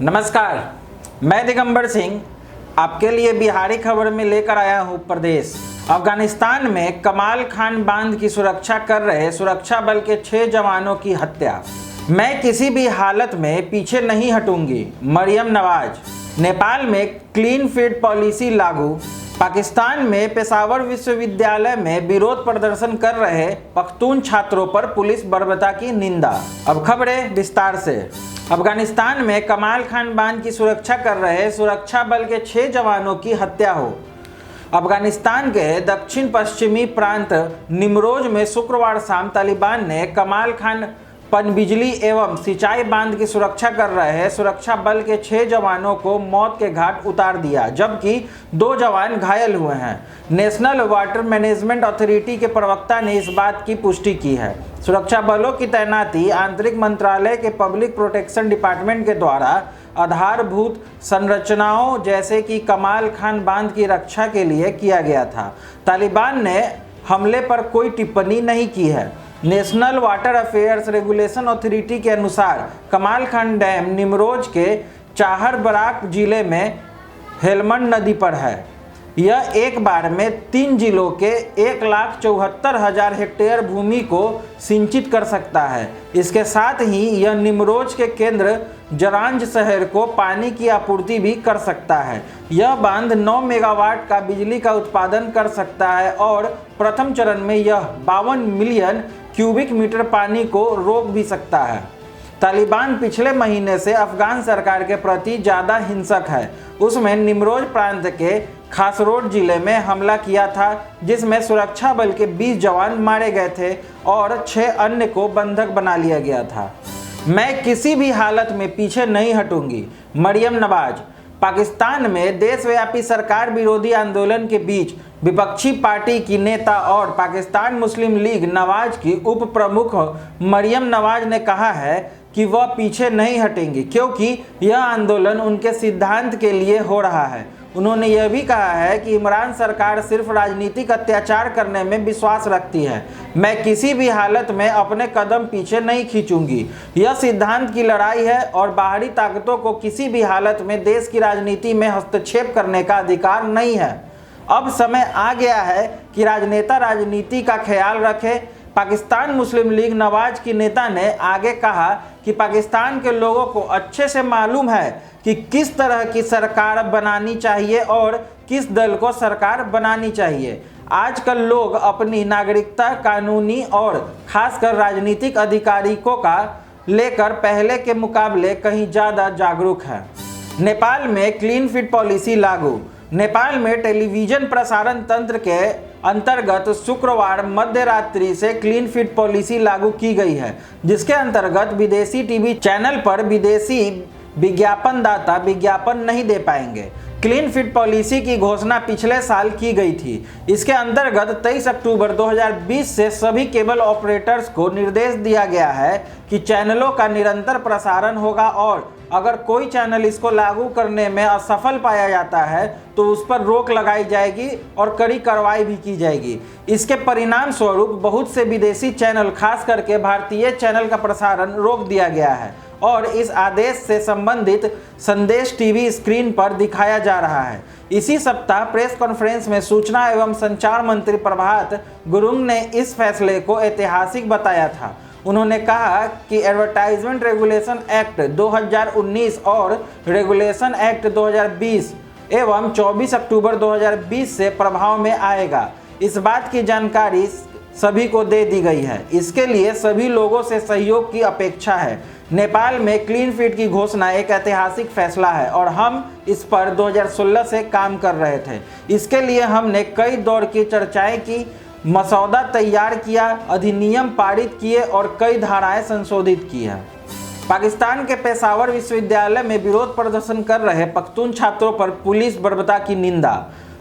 नमस्कार, मैं दिगंबर सिंह आपके लिए बिहारी खबर में लेकर आया हूं प्रदेश। अफगानिस्तान में कमाल खान बांध की सुरक्षा कर रहे सुरक्षा बल के 6 जवानों की हत्या। मैं किसी भी हालत में पीछे नहीं हटूंगी, मरियम नवाज। नेपाल में क्लीन फीड पॉलिसी लागू। पाकिस्तान में पेशावर विश्वविद्यालय में विरोध प्रदर्शन कर रहे पख्तून छात्रों पर पुलिस बर्बरता की निंदा। अब खबरें विस्तार से। अफगानिस्तान में कमाल खान बांध की सुरक्षा कर रहे सुरक्षा बल के 6 जवानों की हत्या हो। अफगानिस्तान के दक्षिण पश्चिमी प्रांत निमरोज में शुक्रवार शाम तालिबान ने कमाल खान पनबिजली एवं सिंचाई बांध की सुरक्षा कर रहे सुरक्षा बल के 6 जवानों को मौत के घाट उतार दिया, जबकि 2 जवान घायल हुए हैं। नेशनल वाटर मैनेजमेंट अथॉरिटी के प्रवक्ता ने इस बात की पुष्टि की है। सुरक्षा बलों की तैनाती आंतरिक मंत्रालय के पब्लिक प्रोटेक्शन डिपार्टमेंट के द्वारा आधारभूत संरचनाओं जैसे कि कमाल खान बांध की रक्षा के लिए किया गया था। तालिबान ने हमले पर कोई टिप्पणी नहीं की है। National water affairs regulation authority के अनुसार कमाल खान डैम निमरोज के चाहर बराक जिले में हेलमंड नदी पर है। यह एक बार में 3 जिलों के 1,74,000 हेक्टेयर भूमि को सिंचित कर सकता है। इसके साथ ही यह निमरोज के केंद्र जरांज शहर को पानी की आपूर्ति भी कर सकता है। यह बांध 9 मेगावाट का बिजली का उत्पादन कर सकता है और प्रथम चरण में यह 52 मिलियन क्यूबिक मीटर पानी को रोक भी सकता है। तालिबान पिछले महीने से अफगान सरकार के प्रति ज़्यादा हिंसक है। उसमें निमरोज प्रांत के खासरोड जिले में हमला किया था, जिसमें सुरक्षा बल के 20 जवान मारे गए थे और 6 अन्य को बंधक बना लिया गया था। मैं किसी भी हालत में पीछे नहीं हटूंगी, मरियम नवाज। पाकिस्तान में देशव्यापी सरकार विरोधी आंदोलन के बीच विपक्षी पार्टी की नेता और पाकिस्तान मुस्लिम लीग नवाज की उप प्रमुख मरियम नवाज ने कहा है कि वह पीछे नहीं हटेंगी, क्योंकि यह आंदोलन उनके सिद्धांत के लिए हो रहा है। उन्होंने यह भी कहा है कि इमरान सरकार सिर्फ राजनीतिक अत्याचार करने में विश्वास रखती है। मैं किसी भी हालत में अपने कदम पीछे नहीं खींचूंगी। यह सिद्धांत की लड़ाई है और बाहरी ताकतों को किसी भी हालत में देश की राजनीति में हस्तक्षेप करने का अधिकार नहीं है। अब समय आ गया है कि राजनेता राजनीति का ख्याल रखे। पाकिस्तान मुस्लिम लीग नवाज की नेता ने आगे कहा कि पाकिस्तान के लोगों को अच्छे से मालूम है कि किस तरह की सरकार बनानी चाहिए और किस दल को सरकार बनानी चाहिए। आजकल लोग अपनी नागरिकता, कानूनी और खासकर राजनीतिक अधिकारियों का लेकर पहले के मुकाबले कहीं ज़्यादा जागरूक है। नेपाल में क्लीन फीड पॉलिसी लागू। नेपाल में टेलीविजन प्रसारण तंत्र के अंतर्गत शुक्रवार मध्य रात्रि से क्लीन फीड पॉलिसी लागू की गई है, जिसके अंतर्गत विदेशी टीवी चैनल पर विदेशी विज्ञापनदाता विज्ञापन नहीं दे पाएंगे। क्लीन फीड पॉलिसी की घोषणा पिछले साल की गई थी। इसके अंतर्गत 23 अक्टूबर 2020 से सभी केबल ऑपरेटर्स को निर्देश दिया गया है कि चैनलों का निरंतर प्रसारण होगा और अगर कोई चैनल इसको लागू करने में असफल पाया जाता है तो उस पर रोक लगाई जाएगी और कड़ी कार्रवाई भी की जाएगी। इसके परिणाम स्वरूप बहुत से विदेशी चैनल, खास करके भारतीय चैनल का प्रसारण रोक दिया गया है और इस आदेश से संबंधित संदेश टीवी स्क्रीन पर दिखाया जा रहा है। इसी सप्ताह प्रेस कॉन्फ्रेंस में सूचना एवं संचार मंत्री प्रभात गुरुंग ने इस फैसले को ऐतिहासिक बताया था। उन्होंने कहा कि एडवर्टाइजमेंट रेगुलेशन एक्ट 2019 और रेगुलेशन एक्ट 2020 एवं 24 अक्टूबर 2020 से प्रभाव में आएगा। इस बात की जानकारी सभी को दे दी गई है। इसके लिए सभी लोगों से सहयोग की अपेक्षा है। नेपाल में क्लीन फीड की घोषणा एक ऐतिहासिक फैसला है और हम इस पर 2016 से काम कर रहे थे। इसके लिए हमने कई दौर की चर्चाएं की, मसौदा तैयार किया, अधिनियम पारित किए और कई धाराएं संशोधित की है। पाकिस्तान के पेशावर विश्वविद्यालय में विरोध प्रदर्शन कर रहे पख्तून छात्रों पर पुलिस बर्बरता की निंदा।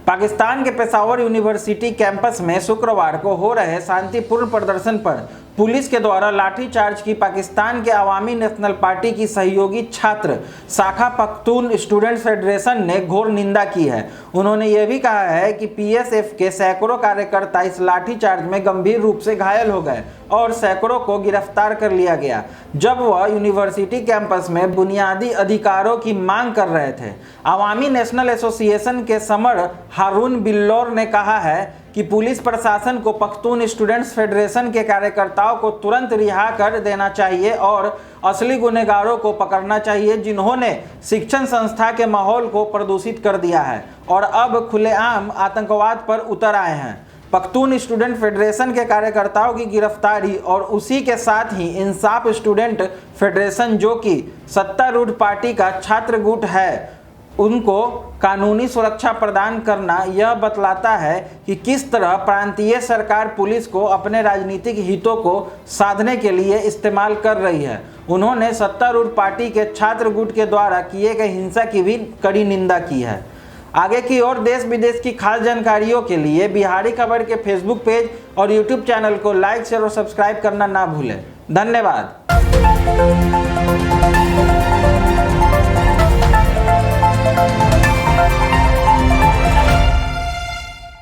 पाकिस्तान के पेशावर यूनिवर्सिटी कैंपस में शुक्रवार को हो रहे शांतिपूर्ण प्रदर्शन पर पुलिस के द्वारा लाठीचार्ज की पाकिस्तान के अवामी नेशनल पार्टी की सहयोगी छात्र शाखा पख्तून स्टूडेंट फेडरेशन ने घोर निंदा की है। उन्होंने यह भी कहा है कि पीएसएफ के सैकड़ों कार्यकर्ता इस लाठीचार्ज में गंभीर रूप से घायल हो गए और सैकड़ों को गिरफ्तार कर लिया गया जब वह यूनिवर्सिटी कैंपस में बुनियादी अधिकारों की मांग कर रहे थे। अवामी नेशनल एसोसिएशन के समर हारून बिल्लौर ने कहा है कि पुलिस प्रशासन को पख्तून स्टूडेंट्स फेडरेशन के कार्यकर्ताओं को तुरंत रिहा कर देना चाहिए और असली गुनहगारों को पकड़ना चाहिए जिन्होंने शिक्षण संस्था के माहौल को प्रदूषित कर दिया है और अब खुलेआम आतंकवाद पर उतर आए हैं। पख्तून स्टूडेंट फेडरेशन के कार्यकर्ताओं की गिरफ्तारी और उसी के साथ ही इंसाफ स्टूडेंट फेडरेशन, जो कि सत्तारूढ़ पार्टी का छात्र गुट है, उनको कानूनी सुरक्षा प्रदान करना यह बतलाता है कि किस तरह प्रांतीय सरकार पुलिस को अपने राजनीतिक हितों को साधने के लिए इस्तेमाल कर रही है। उन्होंने सत्तारूढ़ पार्टी के छात्र गुट के द्वारा किए गए हिंसा की भी कड़ी निंदा की है। आगे की ओर देश विदेश की खास जानकारियों के लिए बिहारी खबर के फेसबुक पेज और यूट्यूब चैनल को लाइक, शेयर और सब्सक्राइब करना ना भूलें। धन्यवाद।